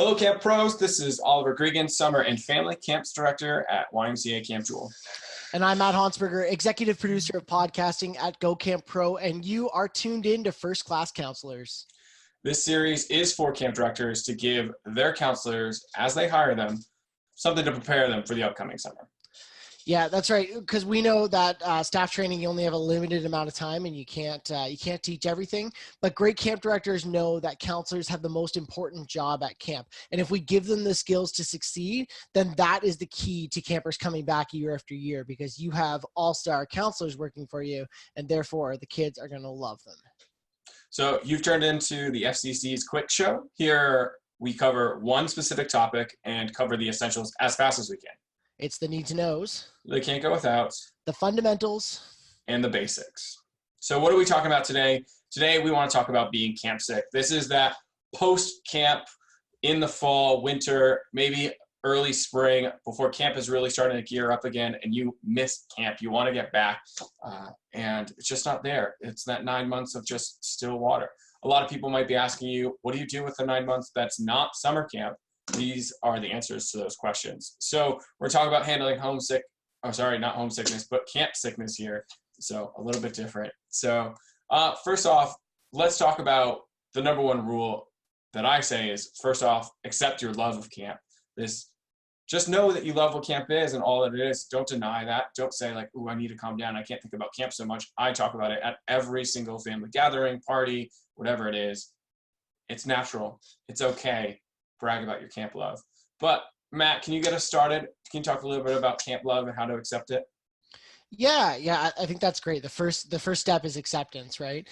Hello, Camp Pros. This is Oliver Gregan, Summer and Family Camps Director at YMCA Camp Jewel. And I'm Matt Hansberger, Executive Producer of Podcasting at Go Camp Pro, and you are tuned in to First Class Counselors. This series is for camp directors to give their counselors, as they hire them, something to prepare them for the upcoming summer. Yeah, that's right. Because we know that staff training, you only have a limited amount of time, and you can't teach everything. But great camp directors know that counselors have the most important job at camp, and if we give them the skills to succeed, then that is the key to campers coming back year after year. Because you have all-star counselors working for you, and therefore the kids are going to love them. So you've turned into the FCC's Quick Show. Here we cover one specific topic and cover the essentials as fast as we can. It's the need to knows. They can't go without. The fundamentals. And the basics. So what are we talking about today? Today we want to talk about being camp sick. This is that post-camp in the fall, winter, maybe early spring, before camp is really starting to gear up again and you miss camp. You want to get back and it's just not there. It's that 9 months of just still water. A lot of people might be asking you, what do you do with the 9 months that's not summer camp? These are the answers to those questions. So we're talking about handling not homesickness, but camp sickness here. So a little bit different. So first off, let's talk about the number one rule that I say is, first off, accept your love of camp. Just know that you love what camp is and all that it is. Don't deny that. Don't say like, ooh, I need to calm down. I can't think about camp so much. I talk about it at every single family gathering, party, whatever it is. It's natural. It's okay. Brag about your camp love. But Matt, can you get us started? Can you talk a little bit about camp love and how to accept it? Yeah, I think that's great. The first step is acceptance, right?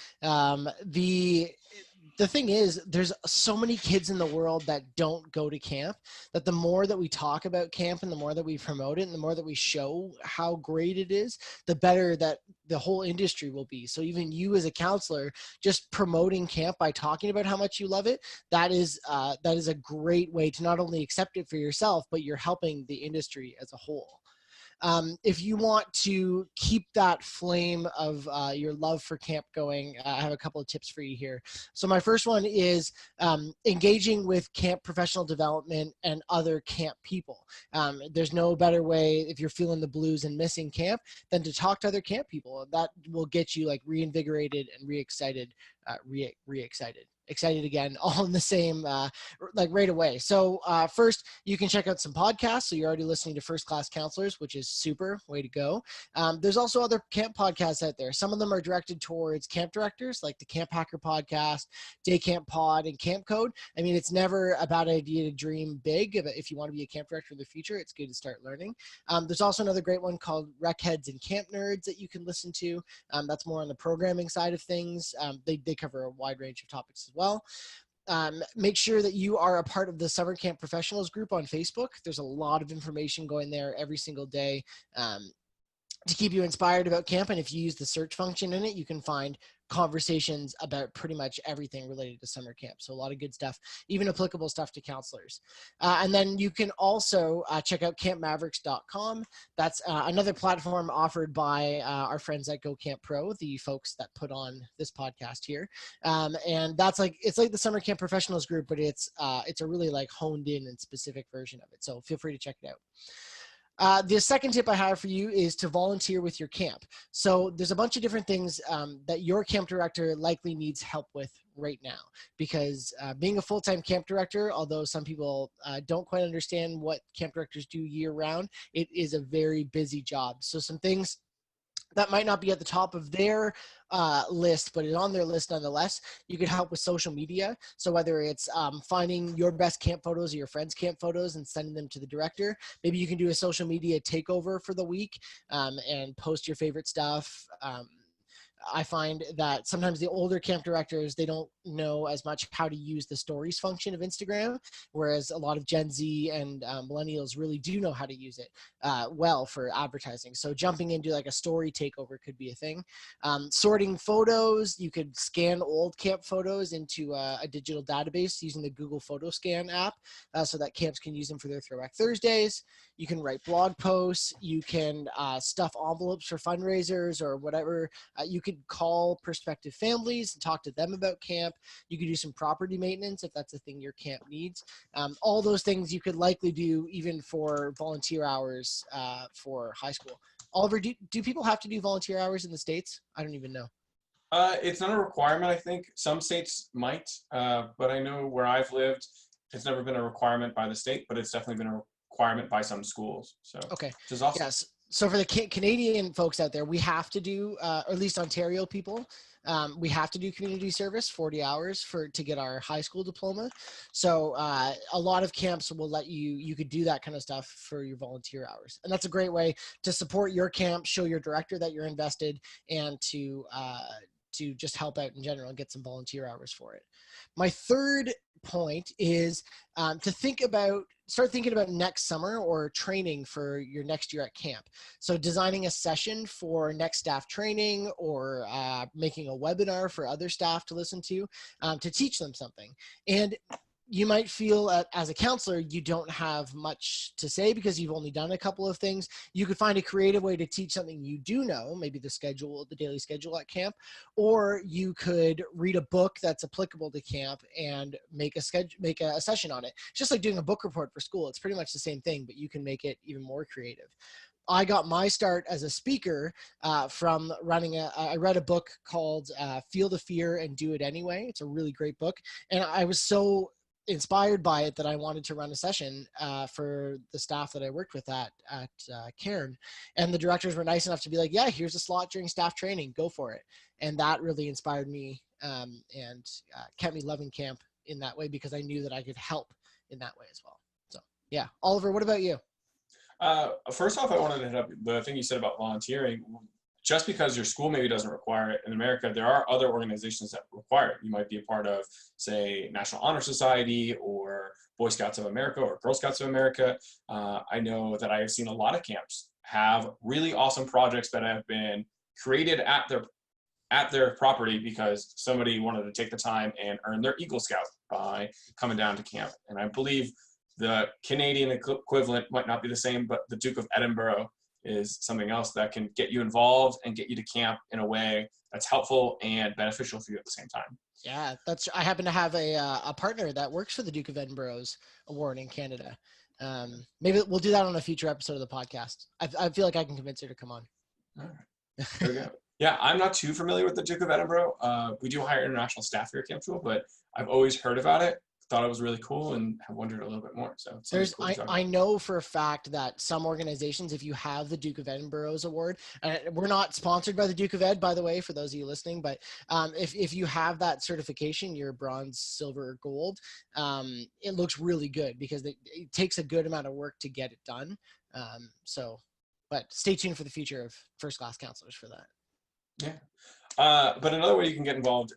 The thing is, there's so many kids in the world that don't go to camp, that the more that we talk about camp and the more that we promote it and the more that we show how great it is, the better that the whole industry will be. So even you as a counselor, just promoting camp by talking about how much you love it, that is a great way to not only accept it for yourself, but you're helping the industry as a whole. If you want to keep that flame of your love for camp going, I have a couple of tips for you here. So my first one is engaging with camp professional development and other camp people. There's no better way if you're feeling the blues and missing camp than to talk to other camp people. That will get you like reinvigorated and re-excited, excited again, all in the same, like right away. So first, you can check out some podcasts. So you're already listening to First Class Counselors, which is super, way to go. There's also other camp podcasts out there. Some of them are directed towards camp directors, like the Camp Hacker podcast, Day Camp Pod, and Camp Code. I mean, it's never a bad idea to dream big. But if you want to be a camp director in the future, it's good to start learning. There's also another great one called Rec Heads and Camp Nerds that you can listen to. That's more on the programming side of things. They cover a wide range of topics as well. Make sure that you are a part of the Summer Camp Professionals group on Facebook. There's a lot of information going there every single day to keep you inspired about camp. And if you use the search function in it, you can find conversations about pretty much everything related to summer camp. So a lot of good stuff, even applicable stuff to counselors. And then you can also check out campmavericks.com. That's another platform offered by our friends at Go Camp Pro, the folks that put on this podcast here. And that's it's like the Summer Camp Professionals group, but it's a really like honed in and specific version of it. So feel free to check it out. The second tip I have for you is to volunteer with your camp. So there's a bunch of different things that your camp director likely needs help with right now, because being a full-time camp director, although some people don't quite understand what camp directors do year round, it is a very busy job. So some things that might not be at the top of their list, but it's on their list nonetheless. You could help with social media. So whether it's finding your best camp photos or your friends' camp photos and sending them to the director, maybe you can do a social media takeover for the week and post your favorite stuff. I find that sometimes the older camp directors, they don't know as much how to use the stories function of Instagram, whereas a lot of Gen Z and millennials really do know how to use it well for advertising. So jumping into like a story takeover could be a thing. Sorting photos, you could scan old camp photos into a digital database using the Google Photo Scan app so that camps can use them for their Throwback Thursdays. You can write blog posts. You can stuff envelopes for fundraisers or whatever. You can could call prospective families and talk to them about camp. You could do some property maintenance if that's a thing your camp needs. All those things you could likely do even for volunteer hours for high school. Oliver, do people have to do volunteer hours in the States? I don't even know. It's not a requirement, I think. Some states might, but I know where I've lived, it's never been a requirement by the state, but it's definitely been a requirement by some schools. So, okay. Which is awesome. Yes. So for the Canadian folks out there, we have to do, or at least Ontario people, we have to do community service 40 hours to get our high school diploma. So a lot of camps will let you could do that kind of stuff for your volunteer hours. And that's a great way to support your camp, show your director that you're invested, and to just help out in general and get some volunteer hours for it. My third point is to start thinking about next summer or training for your next year at camp. So designing a session for next staff training or making a webinar for other staff to listen to teach them something. And you might feel as a counselor, you don't have much to say because you've only done a couple of things. You could find a creative way to teach something you do know, maybe the daily schedule at camp, or you could read a book that's applicable to camp and make a session on it. It's just like doing a book report for school. It's pretty much the same thing, but you can make it even more creative. I got my start as a speaker from I read a book called Feel the Fear and Do It Anyway. It's a really great book. And I was so inspired by it that I wanted to run a session for the staff that I worked with at Cairn. And the directors were nice enough to be like, yeah, here's a slot during staff training, go for it. And that really inspired me and kept me loving camp in that way because I knew that I could help in that way as well. So yeah. Oliver, what about you? First off, I wanted to hit up the thing you said about volunteering. Just because your school maybe doesn't require it in America, there are other organizations that require it. You might be a part of, say, National Honor Society or Boy Scouts of America or Girl Scouts of America. I know that I have seen a lot of camps have really awesome projects that have been created at their property because somebody wanted to take the time and earn their Eagle Scout by coming down to camp. And I believe the Canadian equivalent might not be the same, but the Duke of Edinburgh is something else that can get you involved and get you to camp in a way that's helpful and beneficial for you at the same time. Yeah, I happen to have a partner that works for the Duke of Edinburgh's award in Canada. Maybe we'll do that on a future episode of the podcast. I feel like I can convince her to come on. All right. There we go. Yeah, I'm not too familiar with the Duke of Edinburgh. We do hire international staff here at Camp Tool, but I've always heard about it, thought it was really cool, and have wondered a little bit more. So I know for a fact that some organizations, if you have the Duke of Edinburgh's award, we're not sponsored by the Duke of Ed, by the way, for those of you listening, but if you have that certification, you're bronze, silver, or gold, it looks really good because it takes a good amount of work to get it done. But stay tuned for the future of First Class Counselors for that. Yeah. But another way you can get involved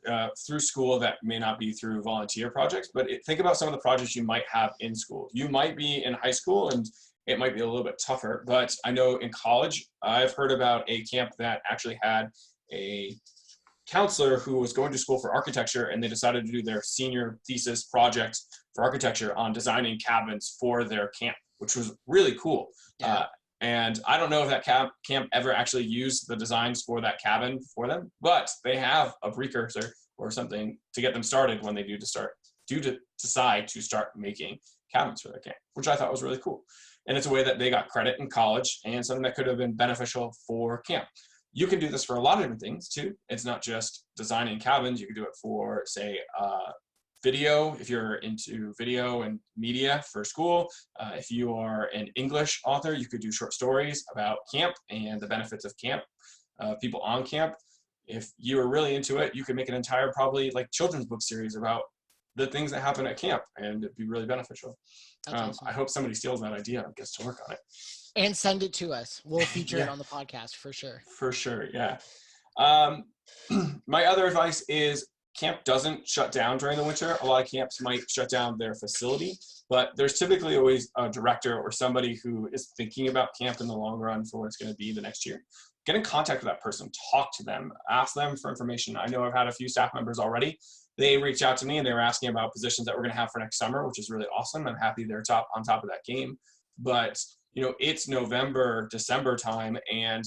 through school that may not be through volunteer projects, but think about some of the projects you might have in school. You might be in high school and it might be a little bit tougher, but I know in college, I've heard about a camp that actually had a counselor who was going to school for architecture, and they decided to do their senior thesis project for architecture on designing cabins for their camp, which was really cool. Yeah. And I don't know if that camp ever actually used the designs for that cabin for them, but they have a precursor or something to get them started when they do decide to start making cabins for their camp, which I thought was really cool. And it's a way that they got credit in college and something that could have been beneficial for camp. You can do this for a lot of different things too. It's not just designing cabins. You can do it for, say, video, if you're into video and media for school. If you are an English author, you could do short stories about camp and the benefits of camp, people on camp. If you are really into it, you could make an entire probably like children's book series about the things that happen at camp, and it'd be really beneficial. Awesome. I hope somebody steals that idea and gets to work on it. And send it to us. We'll feature it on the podcast for sure. For sure, yeah. My other advice is camp doesn't shut down during the winter. A lot of camps might shut down their facility, but there's typically always a director or somebody who is thinking about camp in the long run for what it's going to be the next year. Get in contact with that person, talk to them, ask them for information. I know I've had a few staff members already. They reached out to me and they were asking about positions that we're going to have for next summer, which is really awesome. I'm happy they're on top of that game. But, you know, it's November, December time, and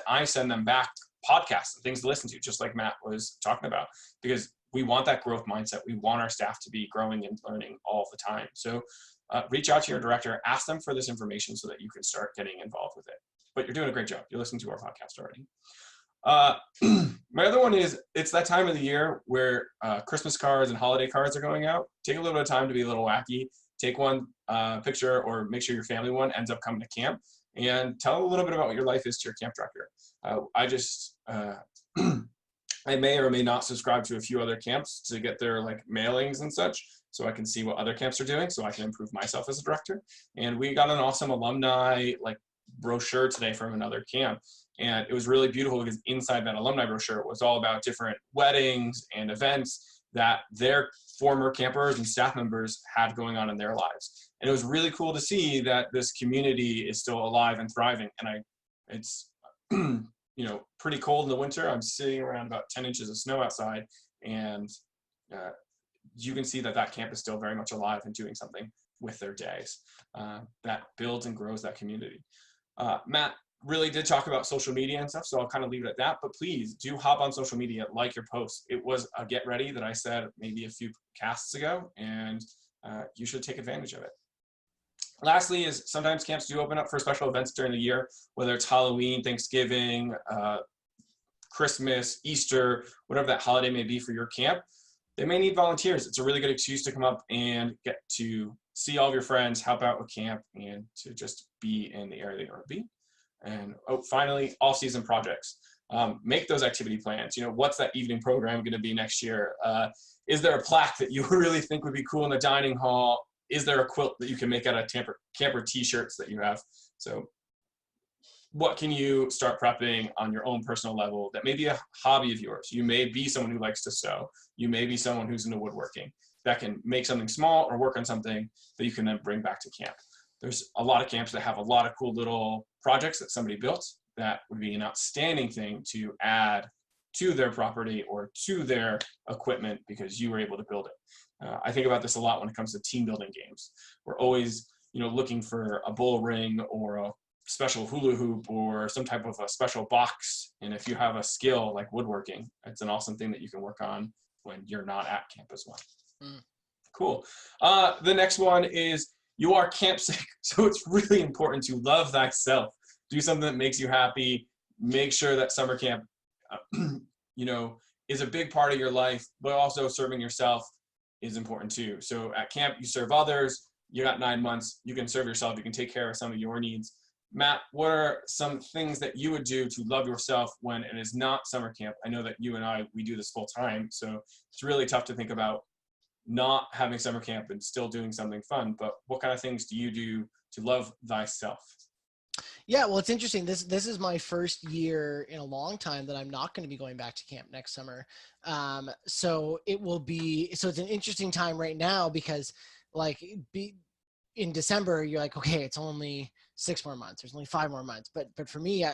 I send them back podcasts and things to listen to, just like Matt was talking about, because we want that growth mindset. We want our staff to be growing and learning all the time. So reach out to your director, ask them for this information so that you can start getting involved with it. But you're doing a great job. You're listening to our podcast already. My other one is, it's that time of the year where Christmas cards and holiday cards are going out. Take a little bit of time to be a little wacky. Take one picture, or make sure your family one ends up coming to camp, and tell a little bit about what your life is to your camp director. I may or may not subscribe to a few other camps to get their like mailings and such, so I can see what other camps are doing, so I can improve myself as a director. And we got an awesome alumni like brochure today from another camp, and it was really beautiful because inside that alumni brochure was all about different weddings and events that their former campers and staff members had going on in their lives. And it was really cool to see that this community is still alive and thriving. And it's pretty cold in the winter. I'm sitting around about 10 inches of snow outside, and you can see that camp is still very much alive and doing something with their days that builds and grows that community. Matt really did talk about social media and stuff, so I'll kind of leave it at that, but please do hop on social media, like your posts. It was a get ready that I said maybe a few casts ago, and you should take advantage of it. Lastly is, sometimes camps do open up for special events during the year, whether it's Halloween, Thanksgiving, Christmas, Easter, whatever that holiday may be for your camp. They may need volunteers. It's a really good excuse to come up and get to see all of your friends, help out with camp, and to just be in the area that you want to be. And finally, off-season projects. Make those activity plans. What's that evening program going to be next year? Is there a plaque that you really think would be cool in the dining hall? Is there a quilt that you can make out of camper t-shirts that you have? So what can you start prepping on your own personal level that may be a hobby of yours? You may be someone who likes to sew. You may be someone who's into woodworking that can make something small or work on something that you can then bring back to camp. There's a lot of camps that have a lot of cool little projects that somebody built that would be an outstanding thing to add to their property or to their equipment because you were able to build it. I think about this a lot when it comes to team building games. We're always, looking for a bull ring or a special hula hoop or some type of a special box. And if you have a skill like woodworking, it's an awesome thing that you can work on when you're not at camp as well. Cool. The next one is, you are camp sick. So it's really important to love thyself. Do something that makes you happy. Make sure that summer camp, is a big part of your life, but also serving yourself is important too. So at camp, you serve others. You got 9 months. You can serve yourself. You can take care of some of your needs. Matt, what are some things that you would do to love yourself when it is not summer camp? I know that you and we do this full time, so it's really tough to think about not having summer camp and still doing something fun, but what kind of things do you do to love thyself? Yeah, well, it's interesting. This is my first year in a long time that I'm not going to be going back to camp next summer. So it's an interesting time right now because in December, you're like, okay, it's only 6 more months. There's only 5 more months. But for me,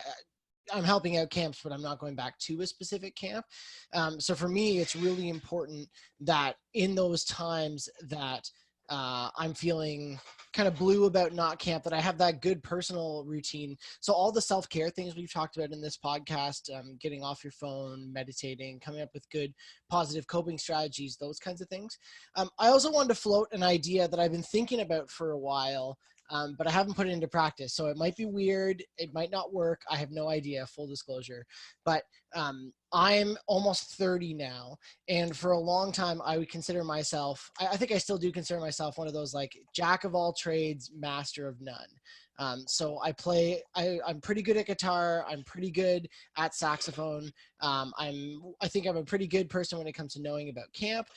I'm helping out camps, but I'm not going back to a specific camp. So for me, it's really important that in those times that I'm feeling kind of blue about not camp, that I have that good personal routine. So all the self-care things we've talked about in this podcast, getting off your phone, meditating, coming up with good positive coping strategies, those kinds of things. I also wanted to float an idea that I've been thinking about for a while, but I haven't put it into practice. So it might be weird. It might not work. I have no idea, full disclosure. But I'm almost 30 now. And for a long time, I would consider myself, I think I still do consider myself one of those like jack of all trades, master of none. So I'm pretty good at guitar. I'm pretty good at saxophone. I think I'm a pretty good person when it comes to knowing about camp.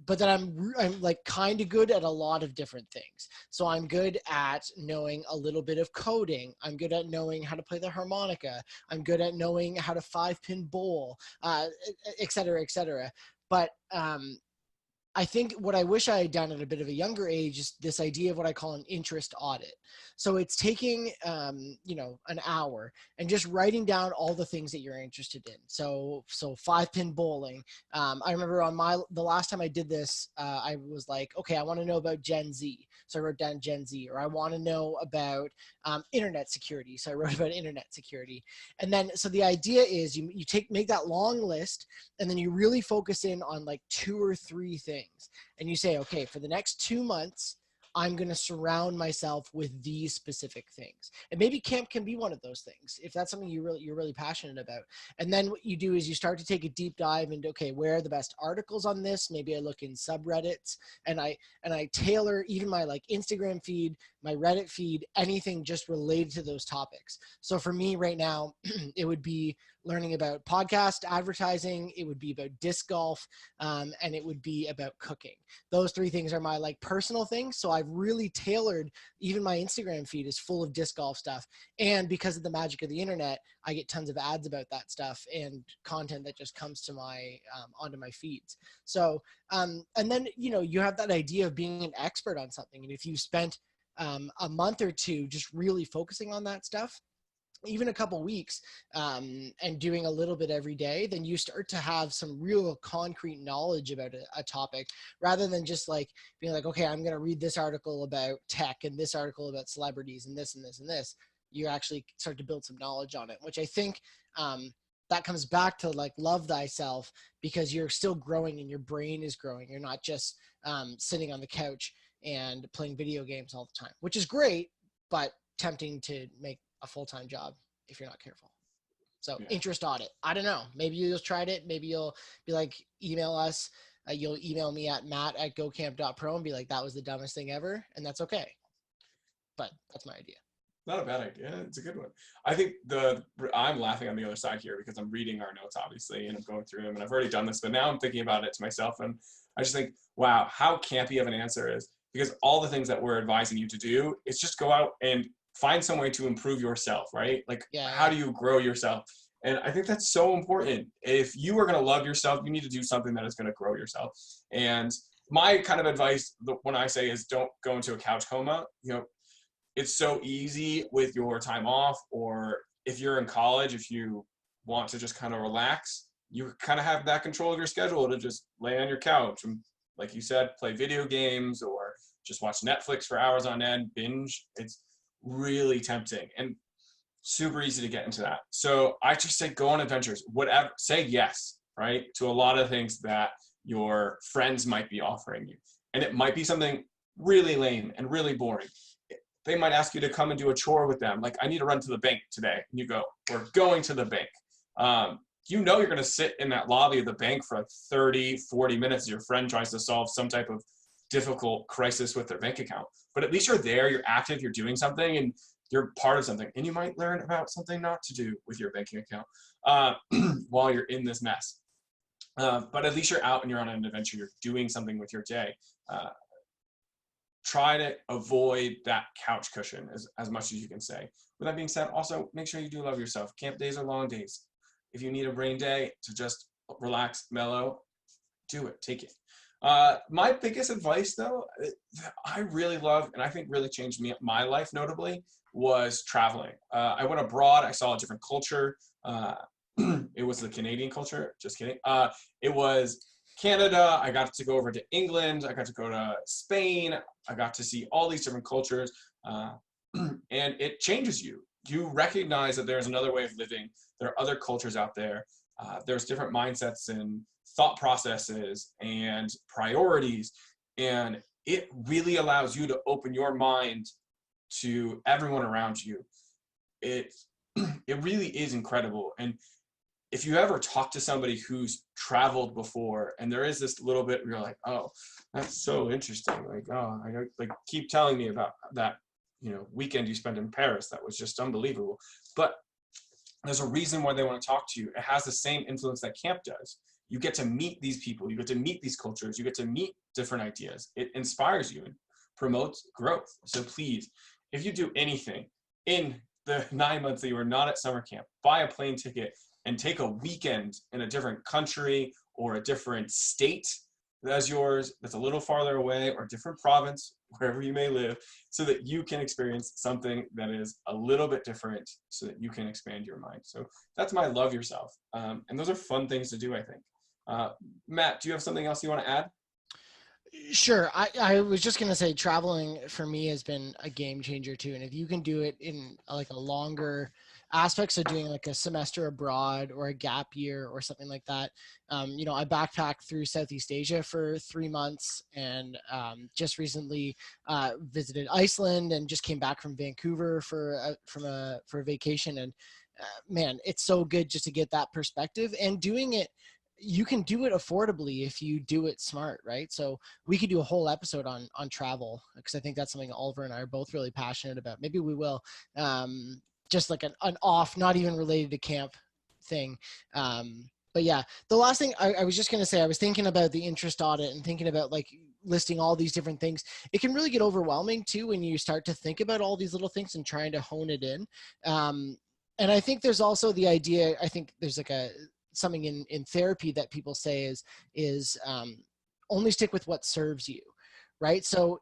But then I'm like kind of good at a lot of different things. So I'm good at knowing a little bit of coding. I'm good at knowing how to play the harmonica. I'm good at knowing how to 5-pin bowl, et cetera, et cetera. But I think what I wish I had done at a bit of a younger age is this idea of what I call an interest audit. So it's taking, an hour and just writing down all the things that you're interested in. So 5-pin bowling. I remember the last time I did this, I was like, okay, I want to know about Gen Z. So I wrote down Gen Z, or I want to know about internet security. So I wrote about internet security. And then, so the idea is you make that long list, and then you really focus in on like 2 or 3 things. And you say, okay, for the next 2 months, I'm going to surround myself with these specific things. And maybe camp can be one of those things, if that's something you're really passionate about. And then what you do is you start to take a deep dive into, okay, where are the best articles on this? Maybe I look in subreddits, and I tailor even my like Instagram feed, my Reddit feed, anything just related to those topics. So for me right now, it would be learning about podcast advertising, it would be about disc golf, and it would be about cooking. Those 3 things are my like personal things. So I've really tailored, even my Instagram feed is full of disc golf stuff. And because of the magic of the internet, I get tons of ads about that stuff and content that just comes to onto my feeds. So, and then, you have that idea of being an expert on something. And if you spent a month or 2 just really focusing on that stuff, even a couple weeks, and doing a little bit every day, then you start to have some real concrete knowledge about a topic, rather than just like being like, okay, I'm going to read this article about tech and this article about celebrities and this and this and this. You actually start to build some knowledge on it, which I think that comes back to like love thyself, because you're still growing and your brain is growing. You're not just sitting on the couch and playing video games all the time, which is great, but tempting to make a full-time job if you're not careful. So yeah. Interest audit. I don't know. Maybe you just tried it. Maybe you'll be like, email us. You'll email me at matt@gocamp.pro and be like, that was the dumbest thing ever. And that's okay. But that's my idea. Not a bad idea. It's a good one. I think I'm laughing on the other side here because I'm reading our notes, obviously, and I'm going through them, and I've already done this, but now I'm thinking about it to myself, and I just think, wow, how campy of an answer is, because all the things that we're advising you to do is just go out and find some way to improve yourself, right? Like, how do you grow yourself? And I think that's so important. If you are going to love yourself, you need to do something that is going to grow yourself. And my kind of advice when I say is don't go into a couch coma. It's so easy with your time off, or if you're in college, if you want to just kind of relax, you kind of have that control of your schedule to just lay on your couch and, like you said, play video games or just watch Netflix for hours on end, binge. It's really tempting and super easy to get into that. So I just say go on adventures, whatever, say yes, right, to a lot of things that your friends might be offering you. And it might be something really lame and really boring. They might ask you to come and do a chore with them. Like, I need to run to the bank today. And you go, we're going to the bank. You're going to sit in that lobby of the bank for 30, 40 minutes as your friend tries to solve some type of difficult crisis with their bank account. But at least you're there, you're active, you're doing something, and you're part of something. And you might learn about something not to do with your banking account while you're in this mess. But at least you're out and you're on an adventure. You're doing something with your day. Try to avoid that couch cushion as much as you can say. With that being said, also make sure you do love yourself. Camp days are long days. If you need a rain day to just relax, mellow, do it, take it. My biggest advice, though, I really love, and I think really changed my life notably, was traveling. I went abroad. I saw a different culture. It was the Canadian culture. Just kidding. It was Canada. I got to go over to England. I got to go to Spain. I got to see all these different cultures. And it changes you. You recognize that there's another way of living. There are other cultures out there. There's different mindsets and thought processes and priorities. And it really allows you to open your mind to everyone around you. It really is incredible. And if you ever talk to somebody who's traveled before, and there is this little bit where you're like, oh, that's so interesting. Like, oh, I know, like, keep telling me about that, weekend you spent in Paris. That was just unbelievable. But there's a reason why they want to talk to you. It has the same influence that camp does. You get to meet these people. You get to meet these cultures. You get to meet different ideas. It inspires you and promotes growth. So please, if you do anything in the 9 months that you are not at summer camp, buy a plane ticket and take a weekend in a different country or a different state. as yours, that's a little farther away, or a different province, wherever you may live, so that you can experience something that is a little bit different, so that you can expand your mind. So that's my love yourself. And those are fun things to do, I think. Matt, do you have something else you want to add? Sure. I was just going to say traveling for me has been a game changer too. And if you can do it in like a longer aspect, so doing like a semester abroad or a gap year or something like that. I backpacked through Southeast Asia for 3 months, and just recently visited Iceland and just came back from Vancouver for a vacation. And man, it's so good just to get that perspective and doing it. You can do it affordably if you do it smart, right? So we could do a whole episode on travel, because I think that's something Oliver and I are both really passionate about. Maybe we will, just like an off, not even related to camp thing. But yeah, the last thing I was just going to say, I was thinking about the interest audit and thinking about like listing all these different things. It can really get overwhelming too when you start to think about all these little things and trying to hone it in. And I think there's also the idea, I think there's like something in therapy that people say is only stick with what serves you, right? So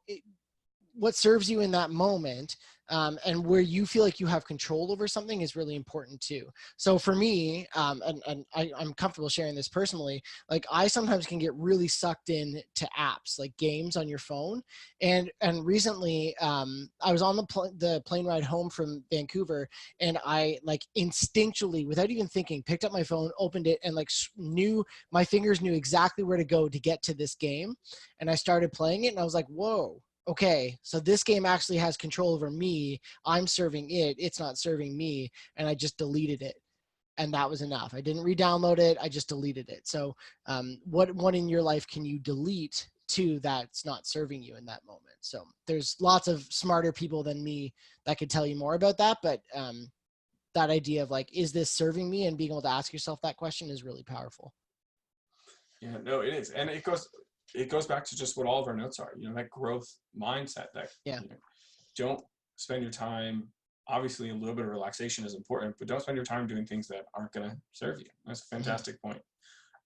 what serves you in that moment, and where you feel like you have control over something is really important too. So for me, and I'm comfortable sharing this personally, like I sometimes can get really sucked in to apps like games on your phone. And recently I was on the plane ride home from Vancouver, and I like instinctually, without even thinking, picked up my phone, opened it, and like my fingers knew exactly where to go to get to this game. And I started playing it, and I was like, whoa, okay, so this game actually has control over me. I'm serving it. It's not serving me. And I just deleted it. And that was enough. I didn't re-download it. I just deleted it. So what in your life can you delete to that's not serving you in that moment? So there's lots of smarter people than me that could tell you more about that. But that idea of like, is this serving me? And being able to ask yourself that question is really powerful. Yeah, no, it is. And it goes back to just what all of our notes are, that growth mindset that, Yeah. Don't spend your time, obviously a little bit of relaxation is important, but don't spend your time doing things that aren't going to serve you. That's a fantastic point.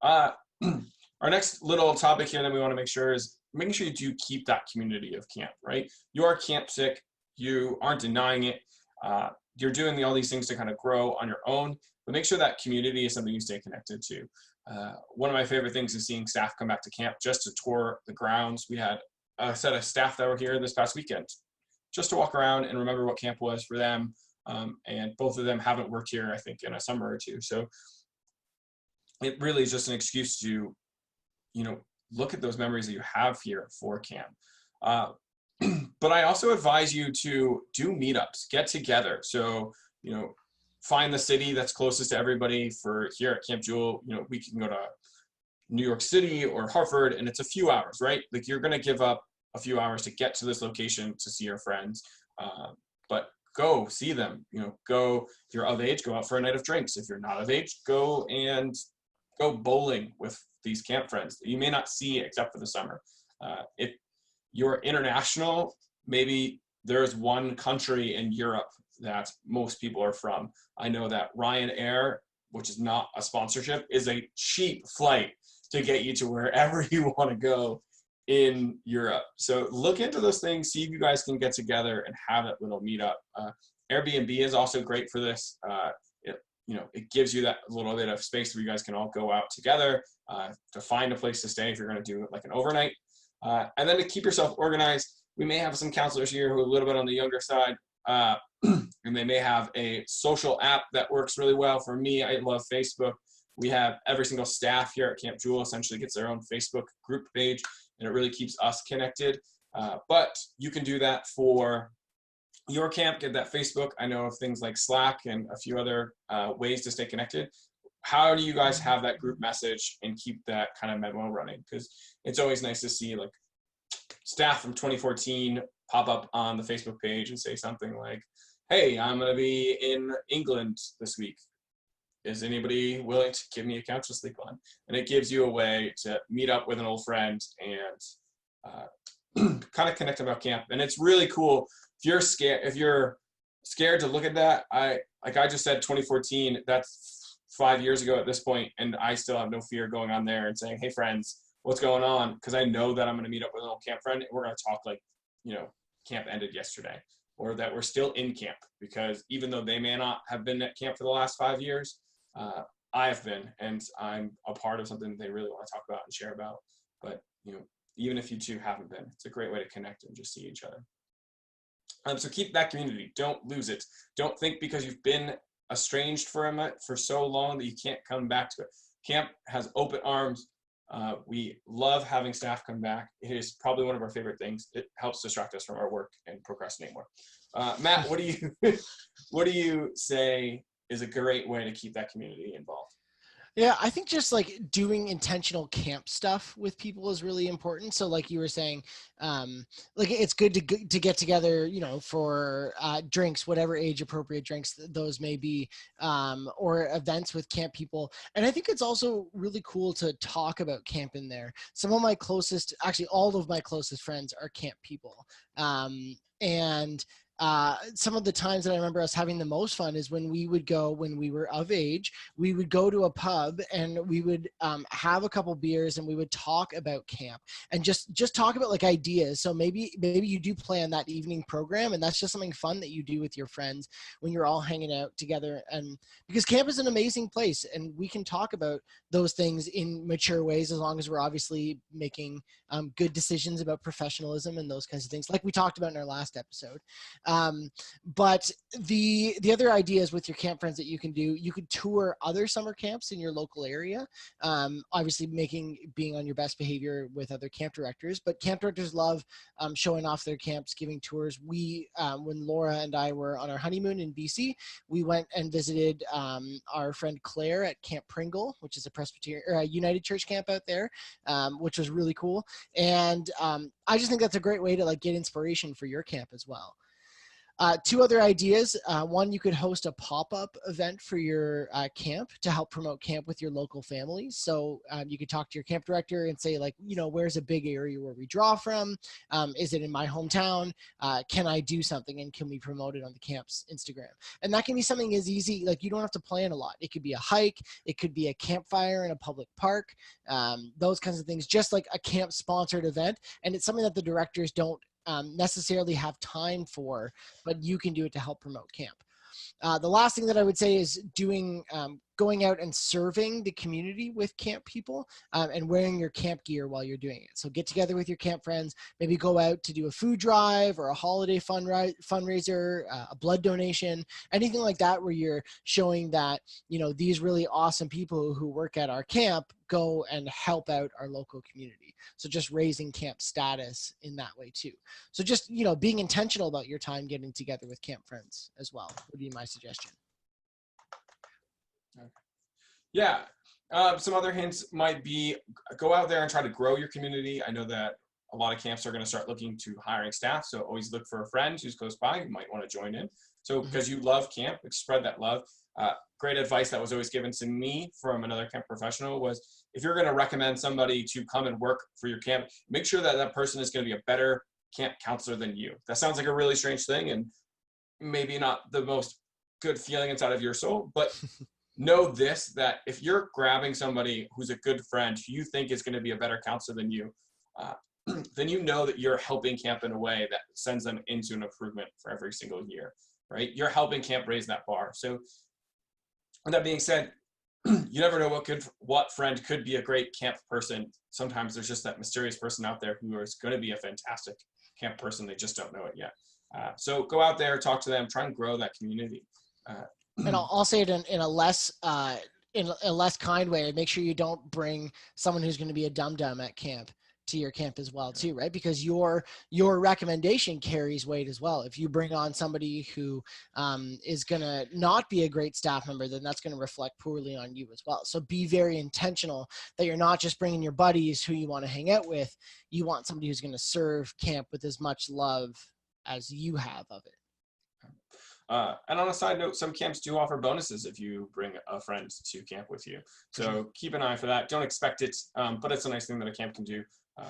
Our next little topic here that we want to make sure is making sure you do keep that community of camp, right? You are camp sick. You aren't denying it. You're doing all these things to kind of grow on your own, but make sure that community is something you stay connected to. One of my favorite things is seeing staff come back to camp just to tour the grounds. We had a set of staff that were here this past weekend just to walk around and remember what camp was for them. And both of them haven't worked here, I think, in a summer or two. So it really is just an excuse to, look at those memories that you have here for camp. But I also advise you to do meetups, get together. So, find the city that's closest to everybody. For here at Camp Jewel, we can go to New York City or Hartford, and it's a few hours, right? Like you're going to give up a few hours to get to this location to see your friends. But go see them, go, if you're of age, go out for a night of drinks. If you're not of age, go bowling with these camp friends that you may not see except for the summer. If you're international, maybe there's one country in Europe that most people are from. I know that Ryanair, which is not a sponsorship, is a cheap flight to get you to wherever you want to go in Europe. So look into those things, see if you guys can get together and have that little meetup. Airbnb is also great for this. It gives you that little bit of space where you guys can all go out together to find a place to stay if you're going to do like an overnight. And then to keep yourself organized, we may have some counselors here who are a little bit on the younger side, and they may have a social app that works really well. For me, I love Facebook. We have every single staff here at Camp Jewel essentially gets their own Facebook group page, and it really keeps us connected. But you can do that for your camp, get that Facebook. I know of things like Slack and a few other ways to stay connected. How do you guys have that group message and keep that kind of memo running? Because it's always nice to see like staff from 2014 pop up on the Facebook page and say something like, hey, I'm going to be in England this week. Is anybody willing to give me a couch to sleep on? And it gives you a way to meet up with an old friend and kind of connect about camp. And it's really cool. If you're scared to look at that, I just said 2014, that's 5 years ago at this point, and I still have no fear going on there and saying, hey friends, what's going on? Because I know that I'm going to meet up with an old camp friend and we're going to talk like, camp ended yesterday, or that we're still in camp, because even though they may not have been at camp for the last 5 years, I have been, and I'm a part of something they really want to talk about and share about. But, even if you two haven't been, it's a great way to connect and just see each other. So keep that community. Don't lose it. Don't think because you've been estranged for so long that you can't come back to it. Camp has open arms. We love having staff come back. It is probably one of our favorite things. It helps distract us from our work and procrastinate more. Matt, what do you say is a great way to keep that community involved? Yeah, I think just like doing intentional camp stuff with people is really important. So like you were saying, like it's good to get together, for drinks, whatever age appropriate drinks those may be, or events with camp people. And I think it's also really cool to talk about camp in there. Some of my closest, actually all of my closest friends are camp people. And some of the times that I remember us having the most fun is when we were of age, we would go to a pub and we would have a couple beers and we would talk about camp and just talk about like ideas. So maybe you do plan that evening program, and that's just something fun that you do with your friends when you're all hanging out together. And because camp is an amazing place and we can talk about those things in mature ways, as long as we're obviously making good decisions about professionalism and those kinds of things, like we talked about in our last episode. But the other ideas with your camp friends that you can do, you could tour other summer camps in your local area. Obviously being on your best behavior with other camp directors, but camp directors love showing off their camps, giving tours. When Laura and I were on our honeymoon in BC, we went and visited our friend Claire at Camp Pringle, which is a Presbyterian or a United Church camp out there, which was really cool. And I just think that's a great way to like get inspiration for your camp as well. Two other ideas. One, you could host a pop-up event for your camp to help promote camp with your local families. So you could talk to your camp director and say like, where's a big area where we draw from? Is it in my hometown? Can I do something, and can we promote it on the camp's Instagram? And that can be something as easy, like you don't have to plan a lot. It could be a hike. It could be a campfire in a public park. Those kinds of things, just like a camp sponsored event. And it's something that the directors don't necessarily have time for, but you can do it to help promote camp. The last thing that I would say is going out and serving the community with camp people and wearing your camp gear while you're doing it. So get together with your camp friends, maybe go out to do a food drive or a holiday fundraiser, a blood donation, anything like that, where you're showing that, these really awesome people who work at our camp go and help out our local community. So just raising camp status in that way too. So just, being intentional about your time getting together with camp friends as well would be my suggestion. Yeah. Some other hints might be go out there and try to grow your community. I know that a lot of camps are going to start looking to hiring staff. So always look for a friend who's close by who might want to join in. So because you love camp, spread that love. Great advice that was always given to me from another camp professional was, if you're going to recommend somebody to come and work for your camp, make sure that that person is going to be a better camp counselor than you. That sounds like a really strange thing and maybe not the most good feeling inside of your soul, but know this, that if you're grabbing somebody who's a good friend who you think is going to be a better counselor than you, then you know that you're helping camp in a way that sends them into an improvement for every single year, right? You're helping camp raise that bar. So with that being said, you never know what friend could be a great camp person. Sometimes there's just that mysterious person out there who is going to be a fantastic camp person. They just don't know it yet. So go out there, talk to them, try and grow that community. And I'll say it in a less kind way. Make sure you don't bring someone who's going to be a dum-dum at camp to your camp as well too, right? Because your recommendation carries weight as well. If you bring on somebody who is going to not be a great staff member, then that's going to reflect poorly on you as well. So be very intentional that you're not just bringing your buddies who you want to hang out with. You want somebody who's going to serve camp with as much love as you have of it. And on a side note, some camps do offer bonuses if you bring a friend to camp with you. So keep an eye for that. Don't expect it, but it's a nice thing that a camp can do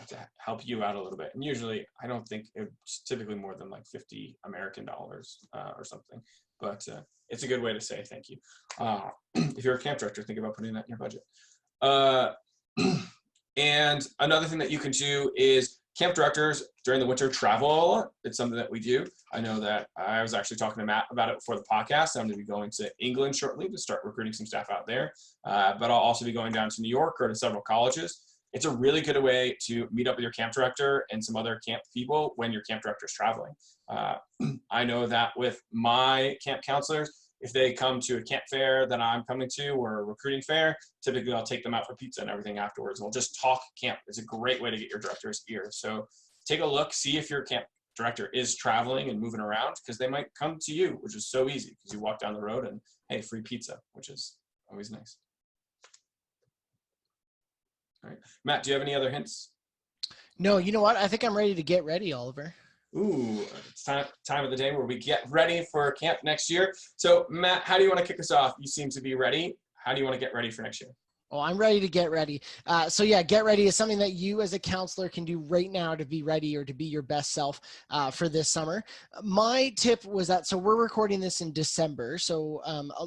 to help you out a little bit. And usually, I don't think it's typically more than like $50 American dollars or something. But it's a good way to say thank you. If you're a camp director, think about putting that in your budget. And another thing that you can do is camp directors during the winter travel. It's something that we do. I know that I was actually talking to Matt about it before the podcast. I'm going to be going to England shortly to start recruiting some staff out there. But I'll also be going down to New York or to several colleges. It's a really good way to meet up with your camp director and some other camp people when your camp director is traveling. I know that with my camp counselors, if they come to a camp fair that I'm coming to or a recruiting fair, typically I'll take them out for pizza and everything afterwards. We'll just talk camp. It's a great way to get your director's ear. So take a look, see if your camp director is traveling and moving around, because they might come to you, which is so easy because you walk down the road and, hey, free pizza, which is always nice. All right. Matt, do you have any other hints? No, you know what? I think I'm ready to get ready, Oliver. Ooh, it's time of the day where we get ready for camp next year. So Matt, how do you want to kick us off? You seem to be ready. How do you want to get ready for next year? Oh, I'm ready to get ready. So yeah, get ready is something that you as a counselor can do right now to be ready or to be your best self for this summer. My tip was that, so we're recording this in December. So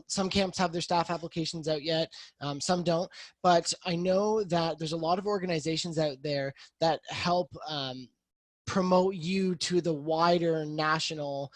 some camps have their staff applications out yet, some don't. But I know that there's a lot of organizations out there that help promote you to the wider national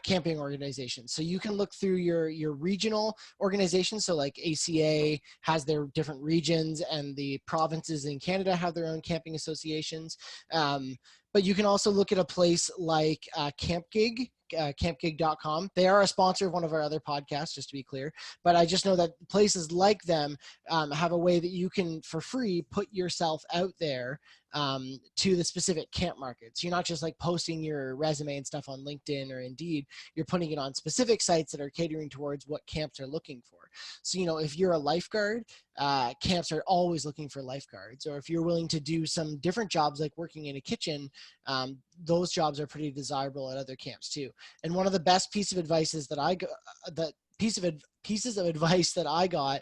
camping organization. So you can look through your regional organizations. So like ACA has their different regions, and the provinces in Canada have their own camping associations. But you can also look at a place like Camp Gig, campgig.com. They are a sponsor of one of our other podcasts, just to be clear. But I just know that places like them have a way that you can, for free, put yourself out there to the specific camp markets. You're not just like posting your resume and stuff on LinkedIn or Indeed. You're putting it on specific sites that are catering towards what camps are looking for. So, you know, if you're a lifeguard, camps are always looking for lifeguards. Or if you're willing to do some different jobs like working in a kitchen, those jobs are pretty desirable at other camps too. And one of the best pieces of advice that I got, pieces of advice that I got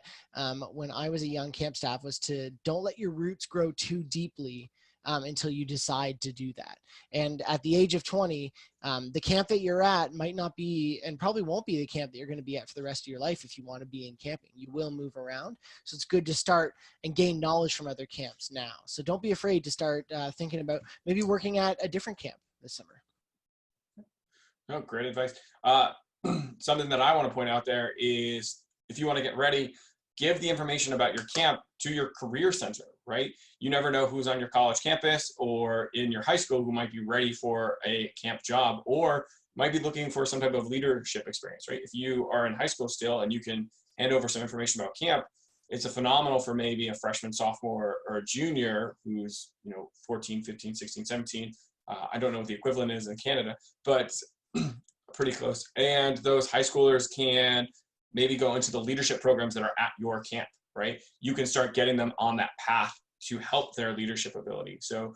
when I was a young camp staff was to don't let your roots grow too deeply until you decide to do that. And at the age of 20, the camp that you're at might not be, and probably won't be, the camp that you're going to be at for the rest of your life if you want to be in camping. You will move around. So it's good to start and gain knowledge from other camps now. So don't be afraid to start thinking about maybe working at a different camp this summer. Oh, great advice. Something that I want to point out there is, if you want to get ready, give the information about your camp to your career center, right? You never know who's on your college campus or in your high school who might be ready for a camp job or might be looking for some type of leadership experience, right? If you are in high school still and you can hand over some information about camp, it's a phenomenal for maybe a freshman, sophomore, or a junior who's, 14, 15, 16, 17. I don't know what the equivalent is in Canada, but pretty close. And those high schoolers can maybe go into the leadership programs that are at your camp, right? You can start getting them on that path to help their leadership ability. So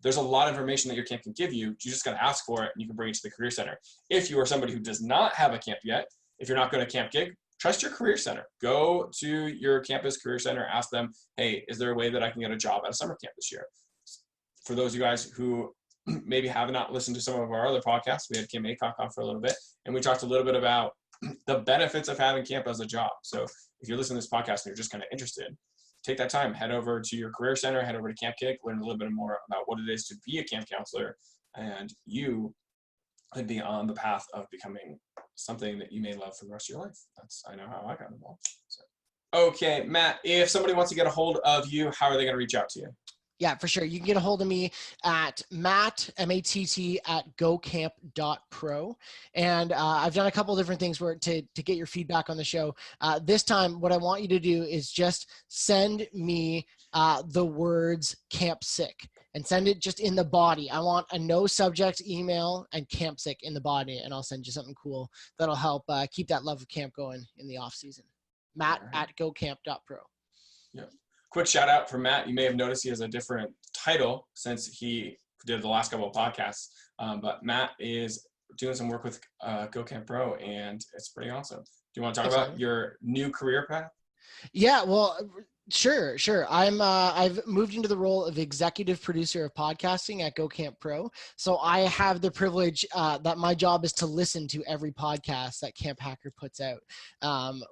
there's a lot of information that your camp can give you. You just got to ask for it, and you can bring it to the career center. If you are somebody who does not have a camp yet, if you're not going to Camp Gig, trust your career center. Go to your campus career center, ask them, hey, is there a way that I can get a job at a summer camp this year? For those of you guys who maybe have not listened to some of our other podcasts, we had Kim Aycock on for a little bit, and we talked a little bit about the benefits of having camp as a job. So if you're listening to this podcast and you're just kind of interested, take that time, head over to your career center, head over to Camp Gig, learn a little bit more about what it is to be a camp counselor, and you could be on the path of becoming something that you may love for the rest of your life. I know how I got involved. So. Okay, Matt, if somebody wants to get a hold of you, how are they going to reach out to you? Yeah, for sure. You can get a hold of me at Matt, M-A-T-T, at gocamp.pro. And I've done a couple of different things to get your feedback on the show. This time, what I want you to do is just send me the words camp sick and send it just in the body. I want a no subject email and camp sick in the body, and I'll send you something cool that'll help keep that love of camp going in the off season. Matt at gocamp.pro. Yeah. Quick shout out for Matt. You may have noticed he has a different title since he did the last couple of podcasts. But Matt is doing some work with Go Camp Pro, and it's pretty awesome. Do you want to talk about your new career path? Yeah, well, Sure. I've moved into the role of executive producer of podcasting at Go Camp Pro. So I have the privilege that my job is to listen to every podcast that Camp Hacker puts out,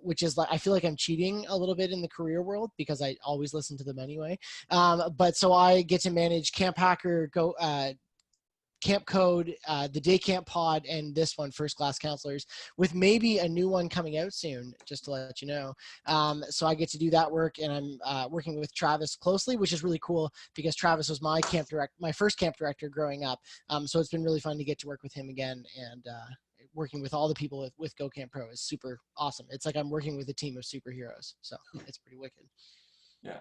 which is like, I feel like I'm cheating a little bit in the career world because I always listen to them anyway. But so I get to manage Camp Hacker, Camp Code, the Day Camp Pod, and this one, First Class Counselors, with maybe a new one coming out soon, just to let you know. So I get to do that work, and I'm working with Travis closely, which is really cool because Travis was my first camp director growing up. So it's been really fun to get to work with him again, and working with all the people with Go Camp Pro is super awesome. It's like I'm working with a team of superheroes, so it's pretty wicked. Yeah.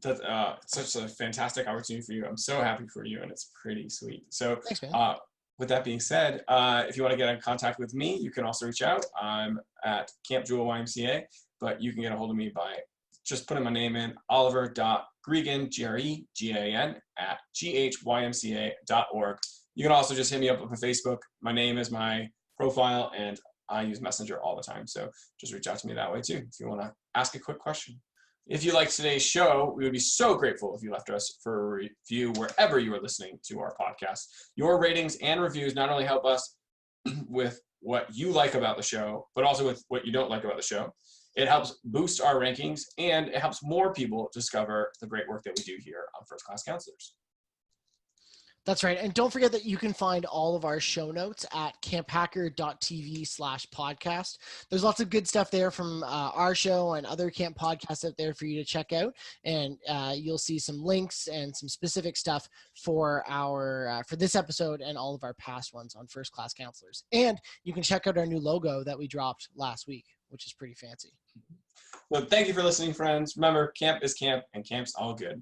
That's such a fantastic opportunity for you. I'm so happy for you, and it's pretty sweet. So Thanks, man. with that being said, if you want to get in contact with me, you can also reach out. I'm at Camp Jewel YMCA, but you can get a hold of me by just putting my name in, oliver.gregan, Gregan, at ghymca.org. You can also just hit me up on Facebook. My name is my profile, and I use Messenger all the time. So just reach out to me that way too if you want to ask a quick question. If you liked today's show, we would be so grateful if you left us for a review wherever you are listening to our podcast. Your ratings and reviews not only help us with what you like about the show, but also with what you don't like about the show. It helps boost our rankings, and it helps more people discover the great work that we do here on First Class Counselors. That's right. And don't forget that you can find all of our show notes at camphacker.tv/podcast. There's lots of good stuff there from our show and other camp podcasts out there for you to check out. And you'll see some links and some specific stuff for for this episode and all of our past ones on First Class Counselors. And you can check out our new logo that we dropped last week, which is pretty fancy. Well, thank you for listening, friends. Remember, camp is camp, and camp's all good.